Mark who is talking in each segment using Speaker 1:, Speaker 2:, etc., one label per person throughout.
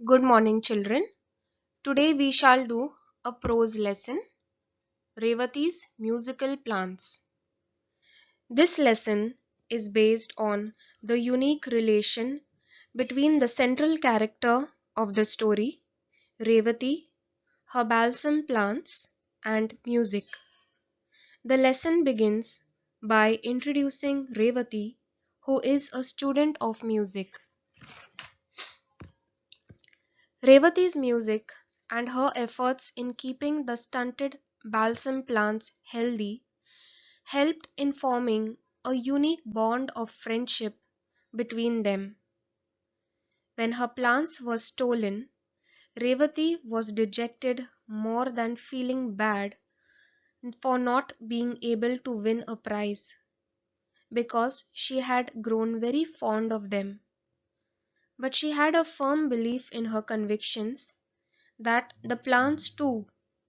Speaker 1: Good morning, children. Today we shall do a prose lesson, Revati's musical plants. This lesson is based on the unique relation between the central character of the story, Revati, her balsam plants, and music. The lesson begins by introducing Revati, who is a student of music. Revati's music and her efforts in keeping the stunted balsam plants healthy helped in forming a unique bond of friendship between them. When her plants were stolen, Revati was dejected more than feeling bad for not being able to win a prize, because she had grown very fond of them. But she had a firm belief in her convictions that the plants too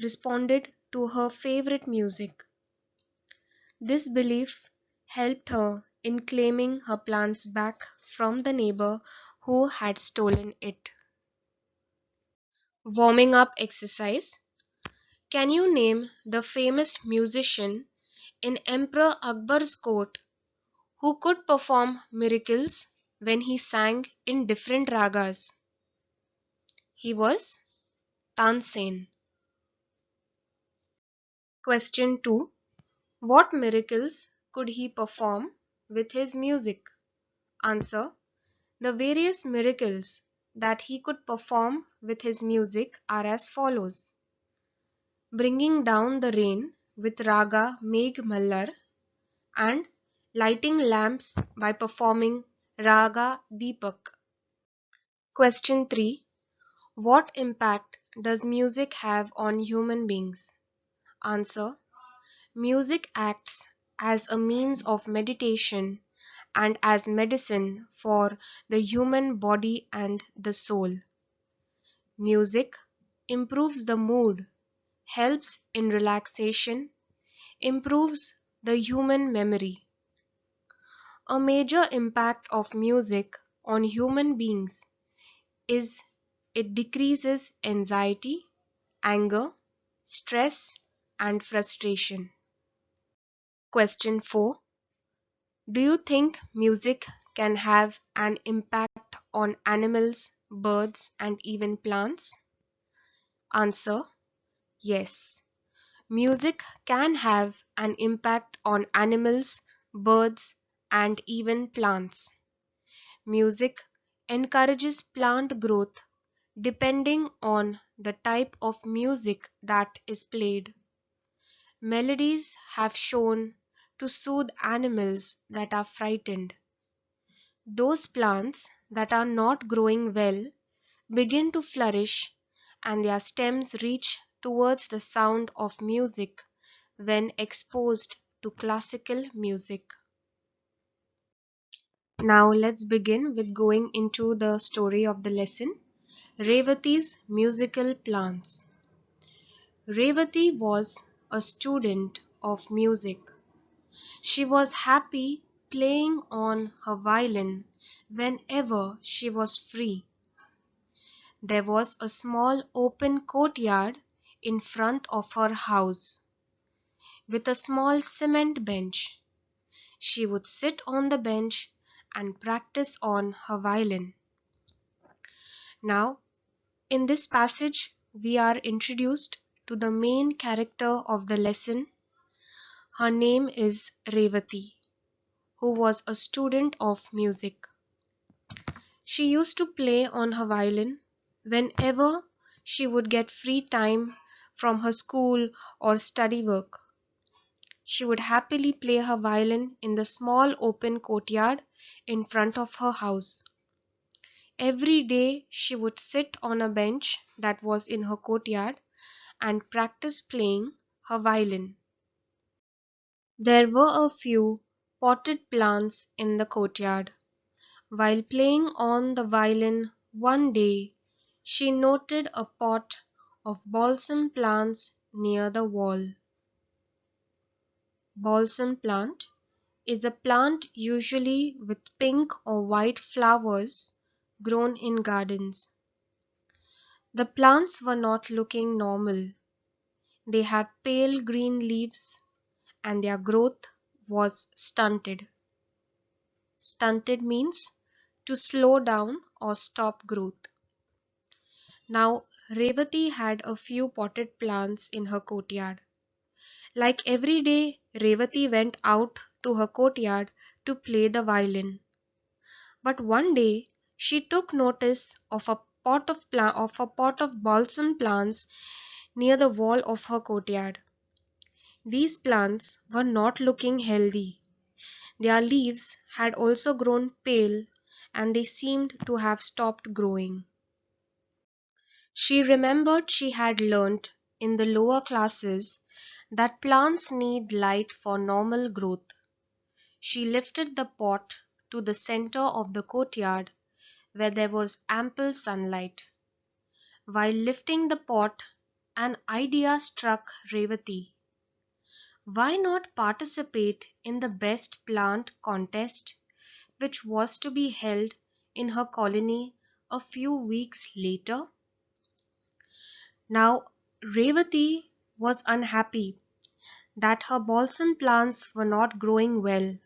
Speaker 1: responded to her favorite music. This belief helped her in claiming her plants back from the neighbor who had stolen it. Warming up exercise. Can you name the famous musician in Emperor Akbar's court who could perform miracles when he sang in different ragas? He was Tansen. Question 2. What miracles could he perform with his music? Answer. The various miracles that he could perform with his music are as follows: bringing down the rain with Raga Megh Mallar, and lighting lamps by performing Raga Deepak. Question 3. What impact does music have on human beings? Answer. Music acts as a means of meditation and as medicine for the human body and the soul. Music improves the mood, helps in relaxation, improves the human memory. A major impact of music on human beings is it decreases anxiety, anger, stress, and frustration. Question 4. Do you think music can have an impact on animals, birds, and even plants? Answer. Yes. Music can have an impact on animals, birds, and even plants. Music encourages plant growth depending on the type of music that is played. Melodies have shown to soothe animals that are frightened. Those plants that are not growing well begin to flourish, and their stems reach towards the sound of music when exposed to classical music. Now let's begin with going into the story of the lesson, Revati's musical plants. Revati was a student of music. She was happy playing on her violin whenever she was free. There was a small open courtyard in front of her house, with a small cement bench. She would sit on the bench and practice on her violin. Now, in this passage, we are introduced to the main character of the lesson. Her name is Revati, who was a student of music. She used to play on her violin whenever she would get free time from her school or study work. She would happily play her violin in the small open courtyard in front of her house. Every day she would sit on a bench that was in her courtyard and practice playing her violin. There were a few potted plants in the courtyard. While playing on the violin one day, she noted a pot of balsam plants near the wall. Balsam plant is a plant usually with pink or white flowers grown in gardens. The plants were not looking normal. They had pale green leaves and their growth was stunted. Stunted means to slow down or stop growth. Now, Revati had a few potted plants in her courtyard. Like every day, Revati went out to her courtyard to play the violin. But one day, she took notice of a pot of balsam plants near the wall of her courtyard. These plants were not looking healthy. Their leaves had also grown pale and they seemed to have stopped growing. She remembered she had learnt in the lower classes that plants need light for normal growth. She lifted the pot to the center of the courtyard where there was ample sunlight. While lifting the pot, an idea struck Revati. Why not participate in the best plant contest, which was to be held in her colony a few weeks later? Now, Revati was unhappy that her balsam plants were not growing well.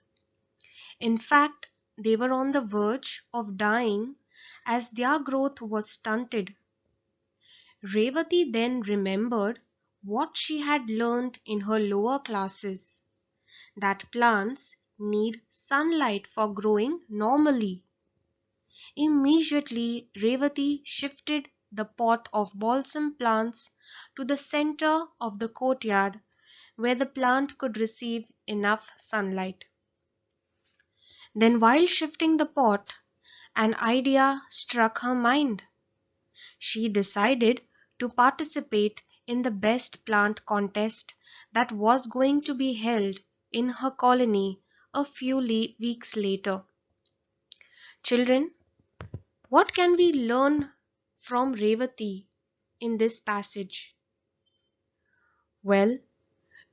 Speaker 1: In fact, they were on the verge of dying as their growth was stunted. Revati then remembered what she had learned in her lower classes, that plants need sunlight for growing normally. Immediately, Revati shifted the pot of balsam plants to the center of the courtyard where the plant could receive enough sunlight. Then, while shifting the pot, an idea struck her mind. She decided to participate in the best plant contest that was going to be held in her colony a few weeks later. Children, what can we learn from Revati in this passage? Well,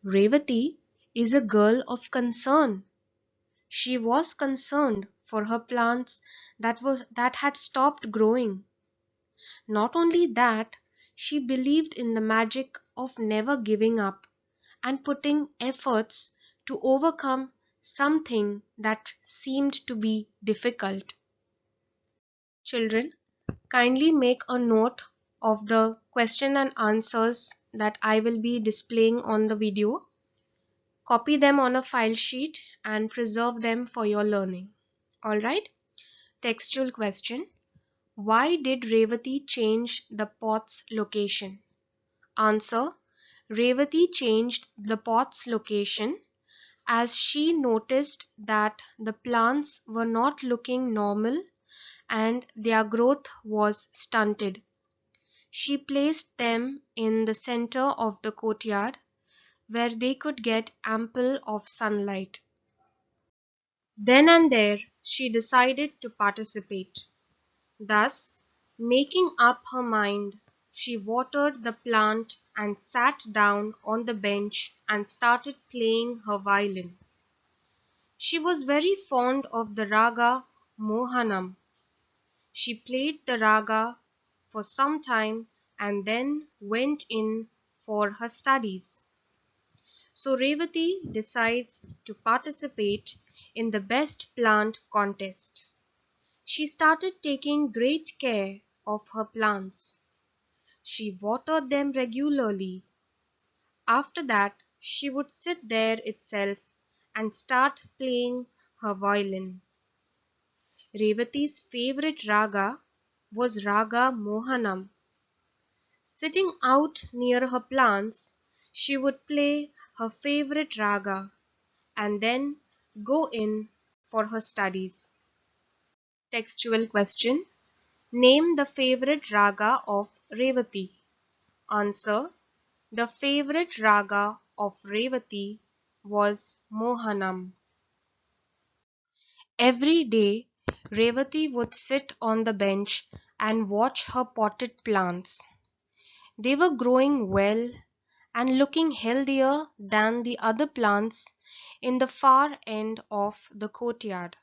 Speaker 1: Revati is a girl of concern. She was concerned for her plants that had stopped growing. Not only that, she believed in the magic of never giving up and putting efforts to overcome something that seemed to be difficult. Children, kindly make a note of the question and answers that I will be displaying on the video. Copy them on a file sheet and preserve them for your learning. Alright? Textual question. Why did Revati change the pot's location? Answer. Revati changed the pot's location as she noticed that the plants were not looking normal and their growth was stunted. She placed them in the center of the courtyard where they could get ample of sunlight. Then and there she decided to participate. Thus, making up her mind, she watered the plant and sat down on the bench and started playing her violin. She was very fond of the raga Mohanam. She played the raga for some time and then went in for her studies. So Revati decides to participate in the best plant contest. She started taking great care of her plants. She watered them regularly. After that, she would sit there itself and start playing her violin. Revati's favorite raga was Raga Mohanam. Sitting out near her plants, she would play her favorite raga and then go in for her studies. Textual question. Name the favorite raga of Revati. Answer. The favorite raga of Revati was Mohanam. Every day, Revati would sit on the bench and watch her potted plants. They were growing well and looking healthier than the other plants in the far end of the courtyard.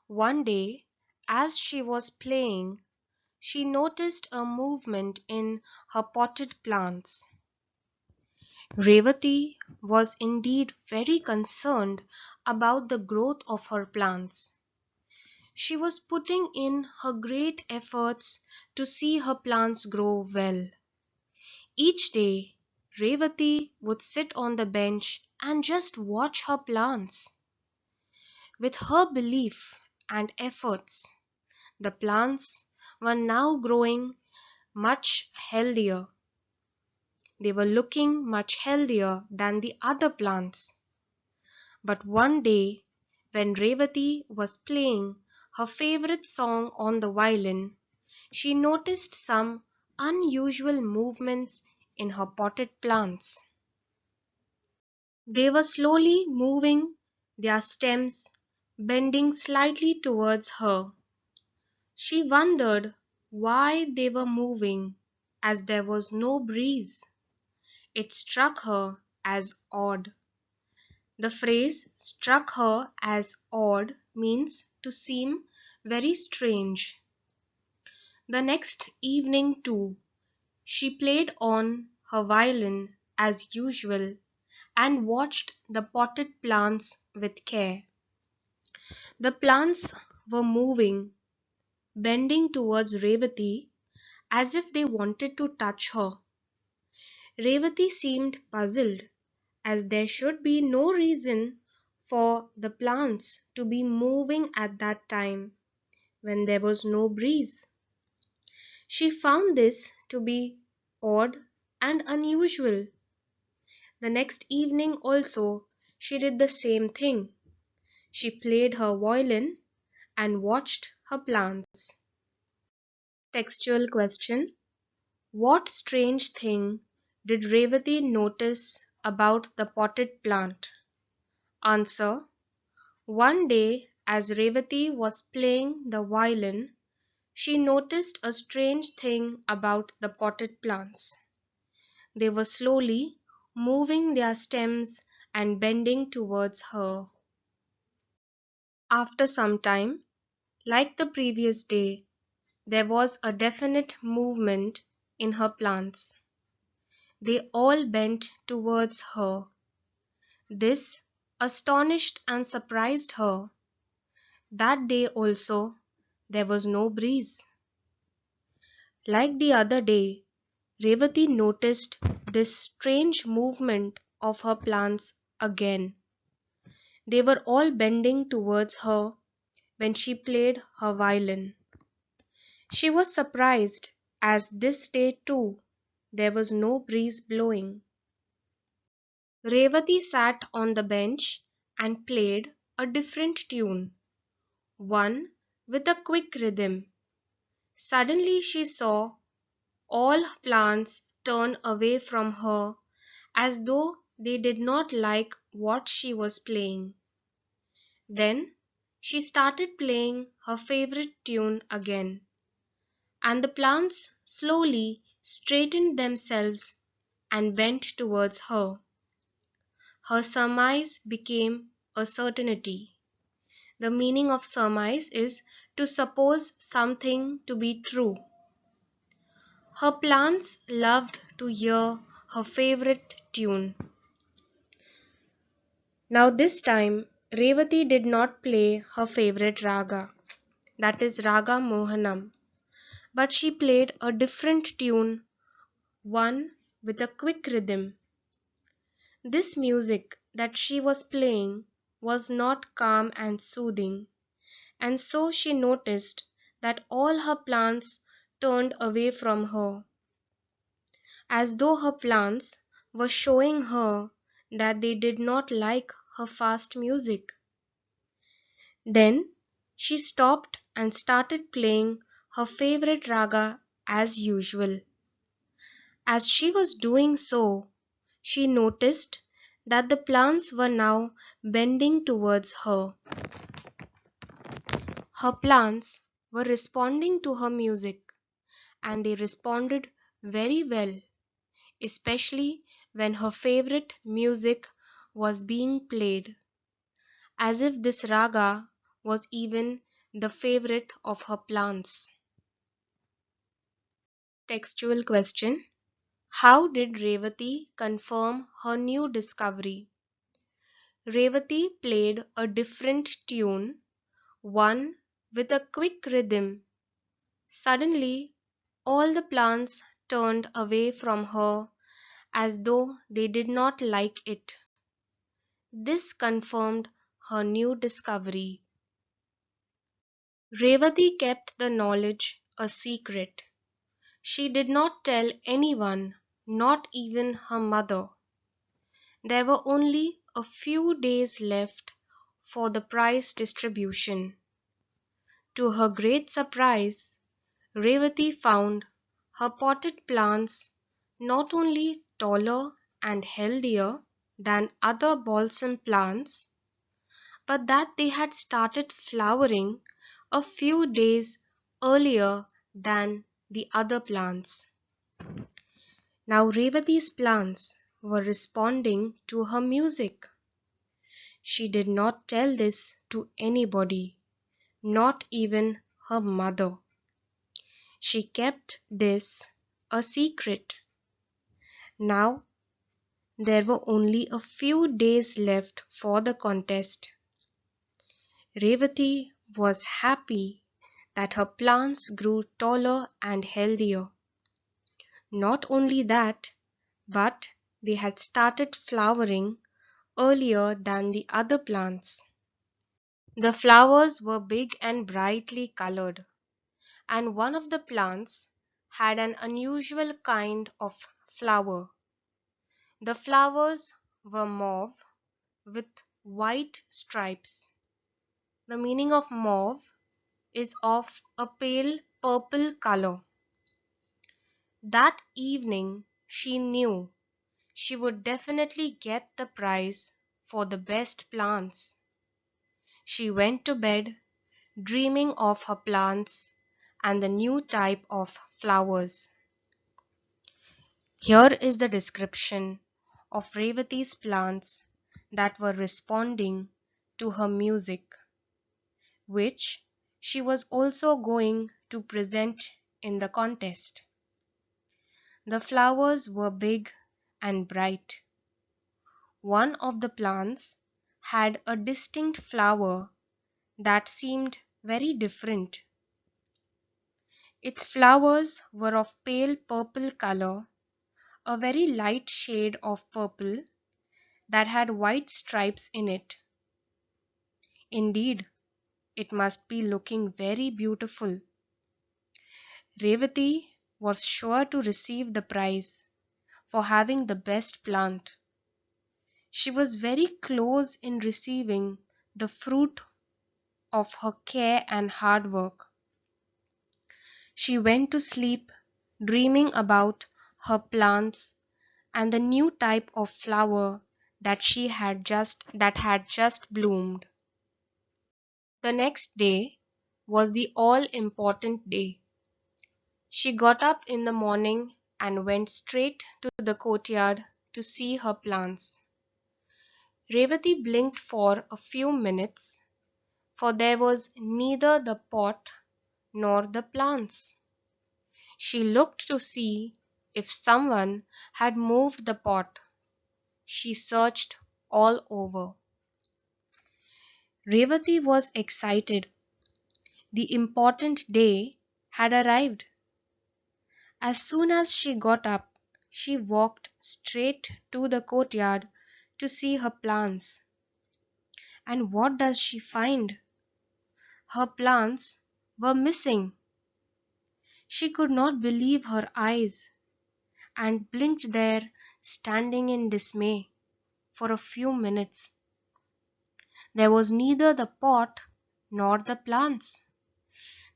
Speaker 1: One day, as she was playing, she noticed a movement in her potted plants. Revati was indeed very concerned about the growth of her plants. She was putting in her great efforts to see her plants grow well. Each day, Revati would sit on the bench and just watch her plants. With her belief and efforts, the plants were now growing much healthier. They were looking much healthier than the other plants. But one day, when Revati was playing her favorite song on the violin, she noticed some unusual movements in her potted plants. They were slowly moving their stems, bending slightly towards her. She wondered why they were moving, as there was no breeze. It struck her as odd. The phrase struck her as odd means to seem very strange. The next evening, too, she played on her violin as usual and watched the potted plants with care. The plants were moving, bending towards Revati as if they wanted to touch her. Revati seemed puzzled, as there should be no reason for the plants to be moving at that time when there was no breeze. She found this to be odd and unusual. The next evening also she did the same thing. She played her violin and watched her plants. Textual question: what strange thing did Revati notice about the potted plant? Answer: one day, as Revati was playing the violin, she noticed a strange thing about the potted plants. They were slowly moving their stems and bending towards her. After some time, like the previous day, there was a definite movement in her plants. They all bent towards her. This astonished and surprised her. That day also there was no breeze. Like the other day, Revati noticed this strange movement of her plants again. They were all bending towards her when she played her violin. She was surprised, as this day too there was no breeze blowing. Revati sat on the bench and played a different tune, one with a quick rhythm. Suddenly she saw all plants turn away from her as though they did not like what she was playing. Then she started playing her favorite tune again, and the plants slowly straightened themselves and bent towards her. Her surmise became a certainty. The meaning of surmise is to suppose something to be true. Her plants loved to hear her favorite tune. Now this time Revati did not play her favorite raga, that is Raga Mohanam, but she played a different tune, one with a quick rhythm. This music that she was playing was not calm and soothing, and so she noticed that all her plants turned away from her, as though her plants were showing her that they did not like her fast music. Then she stopped and started playing her favorite raga as usual. As she was doing so, she noticed that the plants were now bending towards her. Her plants were responding to her music, and they responded very well, especially when her favorite music was being played, as if this raga was even the favorite of her plants. Textual question: how did Revati confirm her new discovery? Revati played a different tune, one with a quick rhythm. Suddenly, all the plants turned away from her as though they did not like it. This confirmed her new discovery. Revati kept the knowledge a secret. She did not tell anyone, not even her mother. There were only a few days left for the prize distribution. To her great surprise, Revati found her potted plants not only taller and healthier than other balsam plants, but that they had started flowering a few days earlier than the other plants. Now Revati's plants were responding to her music. She did not tell this to anybody, not even her mother. She kept this a secret. Now there were only a few days left for the contest. Revati was happy that her plants grew taller and healthier. Not only that, but they had started flowering earlier than the other plants. The flowers were big and brightly colored, and one of the plants had an unusual kind of flower. The flowers were mauve with white stripes. The meaning of mauve is of a pale purple color. That evening she knew she would definitely get the prize for the best plants. She went to bed dreaming of her plants and the new type of flowers. Here is the description of Revati's plants that were responding to her music, which she was also going to present in the contest. The flowers were big and bright. One of the plants had a distinct flower that seemed very different. Its flowers were of pale purple color, a very light shade of purple that had white stripes in it. Indeed, it must be looking very beautiful. Revati was sure to receive the prize for having the best plant. She was very close in receiving the fruit of her care and hard work. She went to sleep dreaming about her plants and the new type of flower that had just bloomed. The next day was the all important day. She got up in the morning and went straight to the courtyard to see her plants. Revati blinked for a few minutes, for there was neither the pot nor the plants. She looked to see if someone had moved the pot. She searched all over. Revati was excited. The important day had arrived. As soon as she got up, she walked straight to the courtyard to see her plants. And what does she find? Her plants were missing. She could not believe her eyes and blinked there, standing in dismay, for a few minutes. There was neither the pot nor the plants.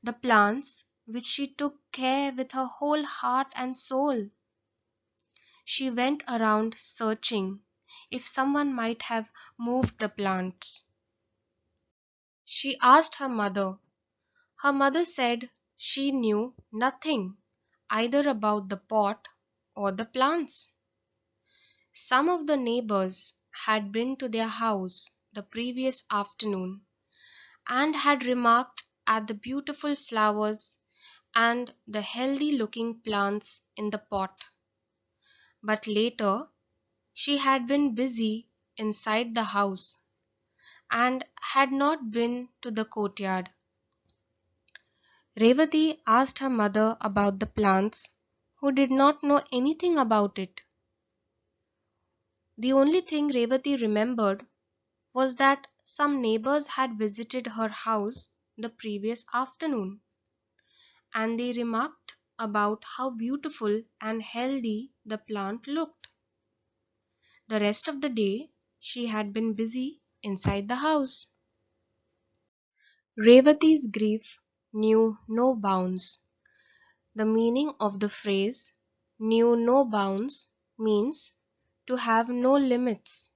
Speaker 1: The plants which she took care with her whole heart and soul. She went around searching if someone might have moved the plants. She asked her mother. Her mother said she knew nothing either about the pot or the plants. Some of the neighbors had been to their house the previous afternoon and had remarked at the beautiful flowers and the healthy looking plants in the pot. But later she had been busy inside the house and had not been to the courtyard. Revati asked her mother about the plants, who did not know anything about it. The only thing Revati remembered was that some neighbors had visited her house the previous afternoon, and they remarked about how beautiful and healthy the plant looked. The rest of the day she had been busy inside the house. Revati's grief knew no bounds. The meaning of the phrase knew no bounds means to have no limits.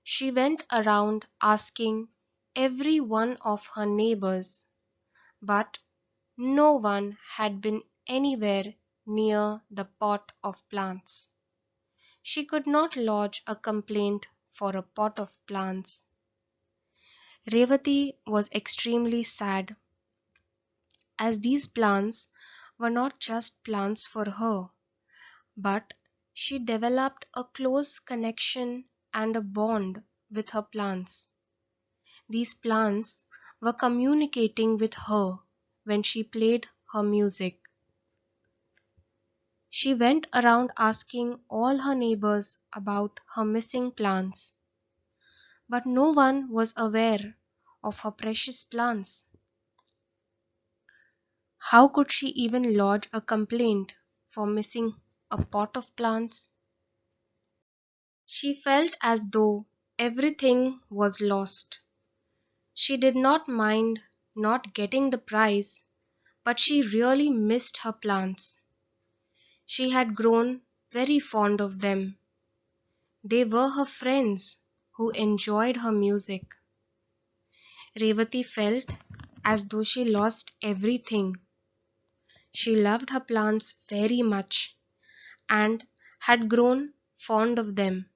Speaker 1: She went around asking every one of her neighbors, but no one had been anywhere near the pot of plants. She could not lodge a complaint for a pot of plants. Revati was extremely sad, as these plants were not just plants for her, but she developed a close connection and a bond with her plants. These plants were communicating with her when she played her music. She went around asking all her neighbors about her missing plants, but no one was aware of her precious plants. How could she even lodge a complaint for missing a pot of plants? She felt as though everything was lost. She did not mind not getting the prize, but she really missed her plants. She had grown very fond of them. They were her friends who enjoyed her music. Revati felt as though she lost everything. She loved her plants very much and had grown fond of them.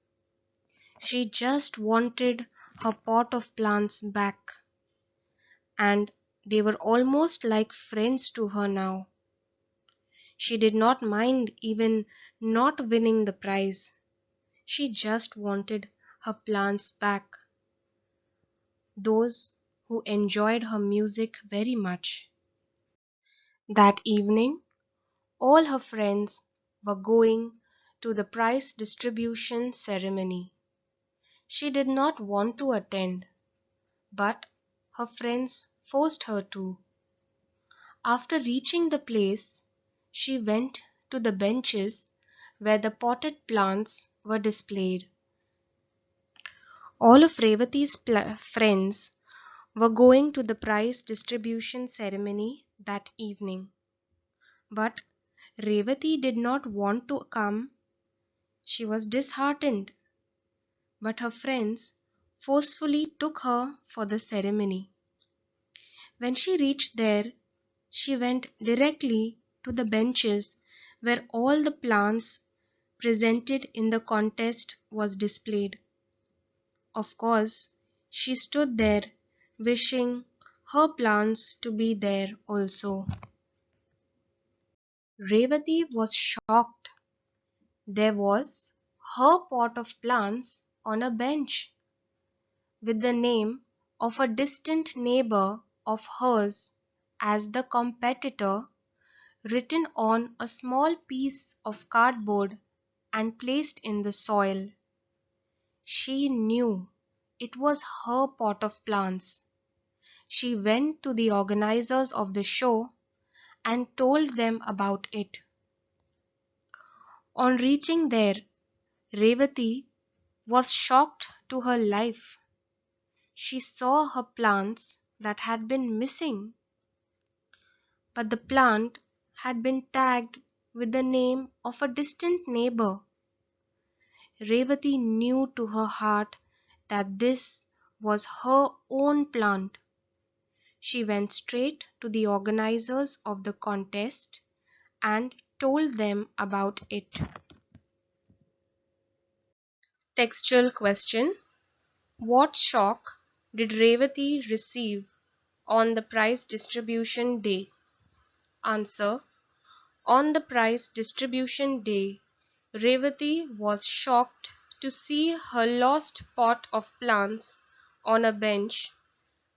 Speaker 1: She just wanted her pot of plants back, and they were almost like friends to her now. She did not mind even not winning the prize. She just wanted her plants back, those who enjoyed her music very much. That evening, all her friends were going to the prize distribution ceremony. She did not want to attend, but her friends forced her to. After reaching the place, she went to the benches where the potted plants were displayed. All of Revati's friends were going to the prize distribution ceremony that evening. But Revati did not want to come. She was disheartened, but her friends forcefully took her for the ceremony. When she reached there, she went directly to the benches where all the plants presented in the contest was displayed. Of course, she stood there wishing her plants to be there also. Revati was shocked. There was her pot of plants on a bench, with the name of a distant neighbor of hers as the competitor written on a small piece of cardboard and placed in the soil. She knew it was her pot of plants. She went to the organizers of the show and told them about it. On reaching there, Revati was shocked to her life. She saw her plants that had been missing, but the plant had been tagged with the name of a distant neighbor. Revati knew to her heart that this was her own plant. She went straight to the organizers of the contest and told them about it. Textual question: what shock did Revati receive on the prize distribution day? Answer: on the prize distribution day, Revati was shocked to see her lost pot of plants on a bench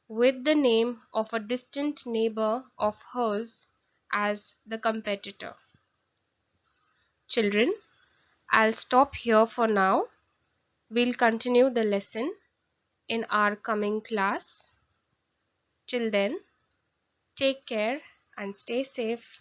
Speaker 1: with the name of a distant neighbor of hers as the competitor. Children, I'll stop here for now. We'll continue the lesson in our coming class. Till then, take care and stay safe.